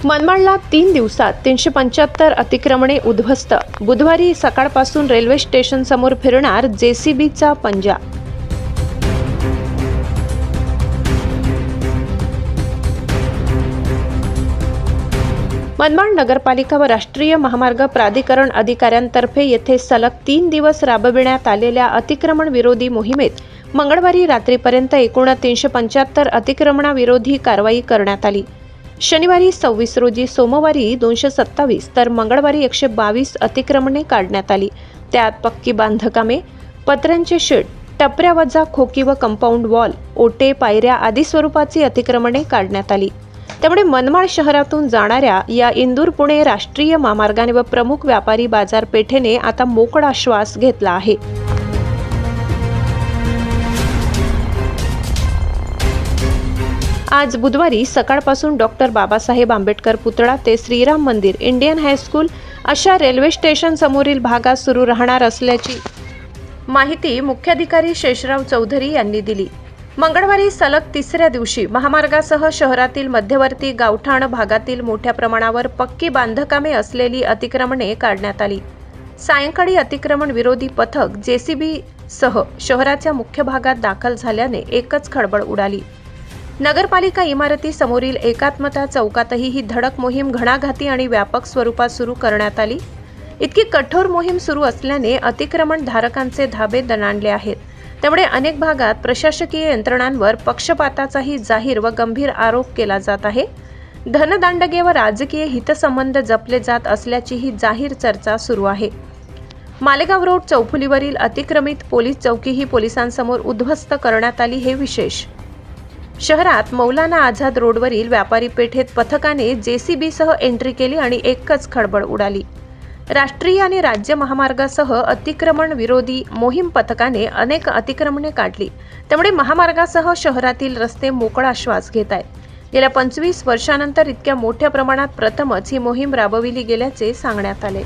मनमाडला 3 दिवसात 375 अतिक्रमणे उद्ध्वस्त। बुधवारी सकाळपासून रेल्वे स्टेशन समोर फिरणार जेसीबीचा पंजा। मनमाड नगरपालिका व राष्ट्रीय महामार्ग प्राधिकरण अधिकाऱ्यांतर्फे येथे सलग 3 दिवस राबविण्यात आलेल्या अतिक्रमण विरोधी मोहिमेत मंगळवारी रात्रीपर्यंत एकूण 375 अतिक्रमणाविरोधी कारवाई करण्यात आली। शनिवारी 26 रोजी, सोमवारी 227 तर मंगळवारी 122 अतिक्रमणे काढण्यात आली। त्यात पक्की बांधकामे, पत्र्यांचे शेड, टपऱ्यावजा खोकी व कंपाऊंड वॉल, ओटे, पायऱ्या आदी स्वरूपाची अतिक्रमणे काढण्यात आली। त्यामुळे मनमाड शहरातून जाणाऱ्या या इंदूर पुणे राष्ट्रीय महामार्गाने व प्रमुख व्यापारी बाजारपेठेने आता मोकळा श्वास घेतला आहे। आज बुधवारी सकाळपासून डॉक्टर बाबासाहेब आंबेडकर पुतळा ते श्रीराम मंदिर, इंडियन हायस्कूल अशा रेल्वे स्टेशन समोरील भागात सुरू राहणार असल्याची माहिती मुख्याधिकारी शेषराव चौधरी यांनी दिली। मंगळवारी सलग तिसऱ्या दिवशी महामार्गासह शहरातील मध्यवर्ती गावठाण भागातील मोठ्या प्रमाणावर पक्की बांधकामे असलेली अतिक्रमणे काढण्यात आली। सायंकाळी अतिक्रमण विरोधी पथक जेसीबी सह शहराच्या मुख्य भागात दाखल झाल्याने एकच खळबळ उडाली। नगरपालिका इमारती समोरील एकात्मता चौकातही ही धडक मोहीम घणाघाती आणि व्यापक स्वरूपात सुरू करण्यात आली। इतकी कठोर मोहीम सुरू असल्याने अतिक्रमण धारकांचे धाबे दणाणले आहेत। त्यामुळे अनेक भागात प्रशासकीय यंत्रणांवर पक्षपाताचाही जाहीर व गंभीर आरोप केला जात आहे। धनदांडगे व राजकीय हितसंबंध जपले जात असल्याचीही जाहीर चर्चा सुरू आहे। मालेगाव रोड चौफुलीवरील अतिक्रमित पोलीस चौकीही पोलिसांसमोर उद्ध्वस्त करण्यात आली। हे विशेष, शहरात मौलाना आझाद रोडवरील व्यापारी पेठेत पथकाने जेसीबीसह एंट्री केली आणि एकच खळबळ उडाली। राष्ट्रीय आणि राज्य महामार्गासह अतिक्रमण विरोधी मोहीम पथकाने अनेक अतिक्रमणे काढली। त्यामुळे महामार्गासह शहरातील रस्ते मोकळा श्वास घेत आहेत। गेल्या 25 वर्षांनंतर इतक्या मोठ्या प्रमाणात प्रथमच ही मोहीम राबविली गेल्याचे सांगण्यात आले।